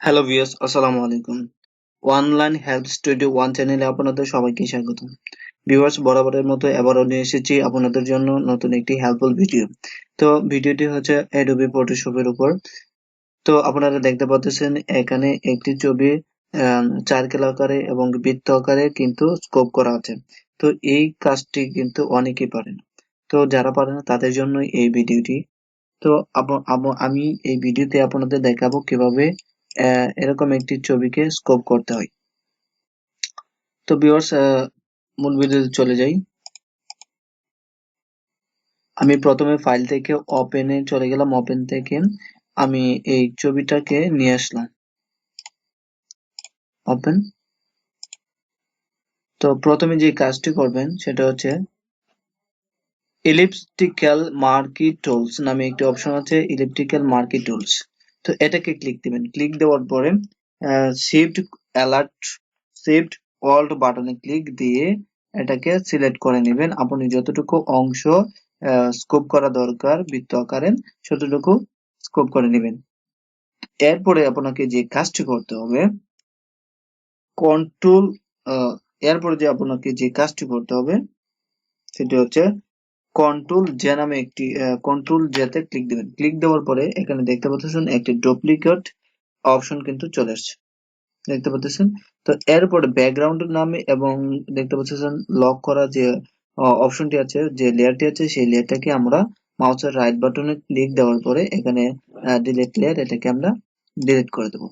Hello viewers, আসসালামু আলাইকুম। Online health studio one চ্যানেলে আপনাদের সবাইকে স্বাগত। ভিউয়ার্স, বরাবরের মতো এবারও নিয়ে এসেছি আপনাদের জন্য নতুন একটি হেল্পফুল ভিডিও। তো ভিডিওটি হচ্ছে অ্যাডোবি ফটোশপের উপর। তো আপনারা দেখতে পাচ্ছেন এখানে একটি ছবি সার্কেল আকারে এবং বৃত্ত আকারে কিন্তু স্কোপ করা আছে। তো এই কাজটি কিন্তু অনেকেই পারে না। তো যারা পারে না তাদের জন্য এই ভিডিওটি। তো আমি এই ভিডিওতে আপনাদের দেখাবো কিভাবে এরকম একটি ছবিকে স্কোপ করতে হয়। তো ভিউয়ার্স, মূল ভিডিওতে চলে যাই। আমি প্রথমে ফাইল থেকে ওপেনে চলে গেলাম। ওপেন থেকে আমি এই ছবিটাকে নিয়ে আসলাম। ওপেন। তো প্রথমে যে কাজটি করবেন সেটা হচ্ছে ইলিপটিক্যাল মার্কি টুলস নামে একটি অপশন আছে, ইলিপটিক্যাল মার্কি টুলস। তো এটাকে ক্লিক দিবেন। ক্লিক দেওয়ার পরে শিফট অ্যালার্ট শিফট অল্ট বাটনে ক্লিক দিয়ে এটাকে সিলেক্ট করে নেবেন। আপনি যতটুকু অংশ স্কোপ করা দরকার বৃত্ত আকারে ততটুকু স্কোপ করে নেবেন। এরপরে আপনাকে যে কাজটি করতে হবে কন্ট্রোল এরপরে যে আপনাকে যে কাজটি করতে হবে সেটি হচ্ছে কন্ট্রোল জে নামে একটি কন্ট্রোল জেতে ক্লিক দিবেন। ক্লিক দেওয়ার পরে এখানে দেখতে পাচ্ছেন একটি ডুপ্লিকেট অপশন কিন্তু চলে আসছে, দেখতে পাচ্ছেন। তো এরপরে ব্যাকগ্রাউন্ড নামে এবং দেখতে পাচ্ছেন লক করা যে অপশনটি আছে, যে লেয়ারটি আছে, সেই লেয়ারটাকে আমরা মাউসের রাইট বাটনে ক্লিক দেওয়ার পরে এখানে ডিলিট লেয়ার, এটাকে আমরা ডিলিট করে দেবো।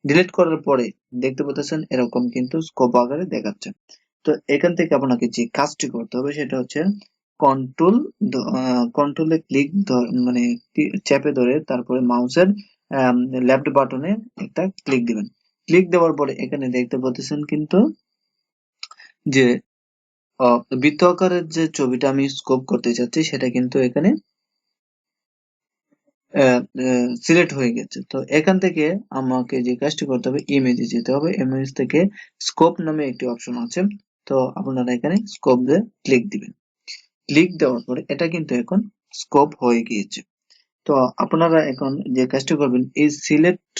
ডিলিট করার পরে দেখতে পাচ্ছেন এরকম কিন্তু স্কোপ আকারে দেখাচ্ছে। তো এখান থেকে আপনাকে যে কাজটি করতে হবে সেটা হচ্ছে কন্ট্রোল কন্ট্রোলে ক্লিক মানে চেপে ধরে তারপরে মাউসের লেফট বাটনে একটা ক্লিক দিবেন। ক্লিক দেওয়ার পরে এখানে দেখতে পাচ্ছেন কিন্তু যে বৃত্ত আকারের যে ছবিটা আমি স্কোপ করতে চাচ্ছি সেটা কিন্তু এখানে সিলেক্ট হয়ে গেছে। তো এখান থেকে আমাকে যে কাজটি করতে হবে ইমেজে যেতে হবে। ইমেজ থেকে স্কোপ নামে একটি অপশন আছে। তো আপনারা এখানে স্কোপ দিয়ে ক্লিক দিবেন। ক্লিক দেওয়ার পরে এটা কিন্তু এখন স্কোপ হয়ে গিয়েছে। তো আপনারা এখন যে কাজটি করবেন এই সিলেক্ট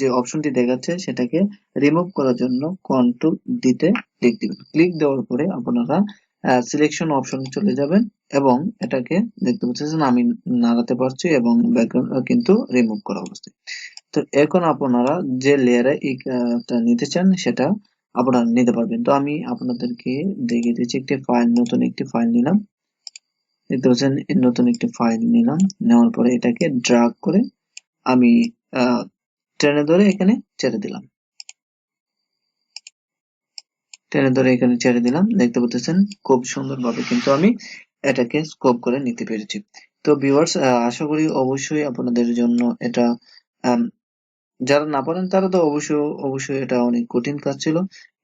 যে অপশনটি দেখাচ্ছে সেটাকে রিমুভ করার জন্য কন্ট্রোল দিতে ক্লিক দিবেন। ক্লিক দেওয়ার পরে আপনারা সিলেকশন অপশনে চলে যাবেন এবং এটাকে দেখতে পাচ্ছেন আমি নাড়াতে পারছি এবং ব্যাকগ্রাউন্ড কিন্তু রিমুভ করা অবস্থায়। তো এখন আপনারা যে লেয়ারে এইটা নিতে চান সেটা আপনারা নিতে পারবেন। তো আমি আপনাদেরকে দেখিয়ে দিচ্ছি। একটি ফাইল, নতুন একটি ফাইল নিলাম। দেখতে পাচ্ছেন নতুন একটি ফাইল নিলাম। নেওয়ার পরে এটাকে ড্রাগ করে আমি টেনে ধরে এখানে ছেড়ে দিলাম। টেনে ধরে এখানে ছেড়ে দিলাম। দেখতে পাচ্ছেন খুব সুন্দরভাবে কিন্তু আমি এটাকে স্কোপ করে নিতে পেরেছি। তো ভিউয়ার্স, আশা করি অবশ্যই আপনাদের জন্য এটা যারা না পারেন তারা তো অবশ্যই এটা অনেক কঠিন কাজ ছিল,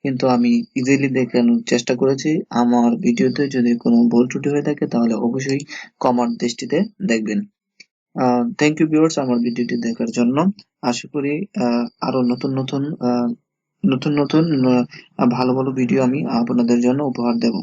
কিন্তু আমি ইজিলি দেখানোর চেষ্টা করেছি। আমার ভিডিওতে যদি কোনো ভুল ত্রুটি হয়ে থাকে তাহলে অবশ্যই ক্ষমার দৃষ্টিতে দেখবেন। থ্যাংক ইউ ভিউয়ার্স আমার ভিডিওটি দেখার জন্য। আশা করি আরো নতুন নতুন ভালো ভালো ভিডিও আমি আপনাদের জন্য উপহার দেব।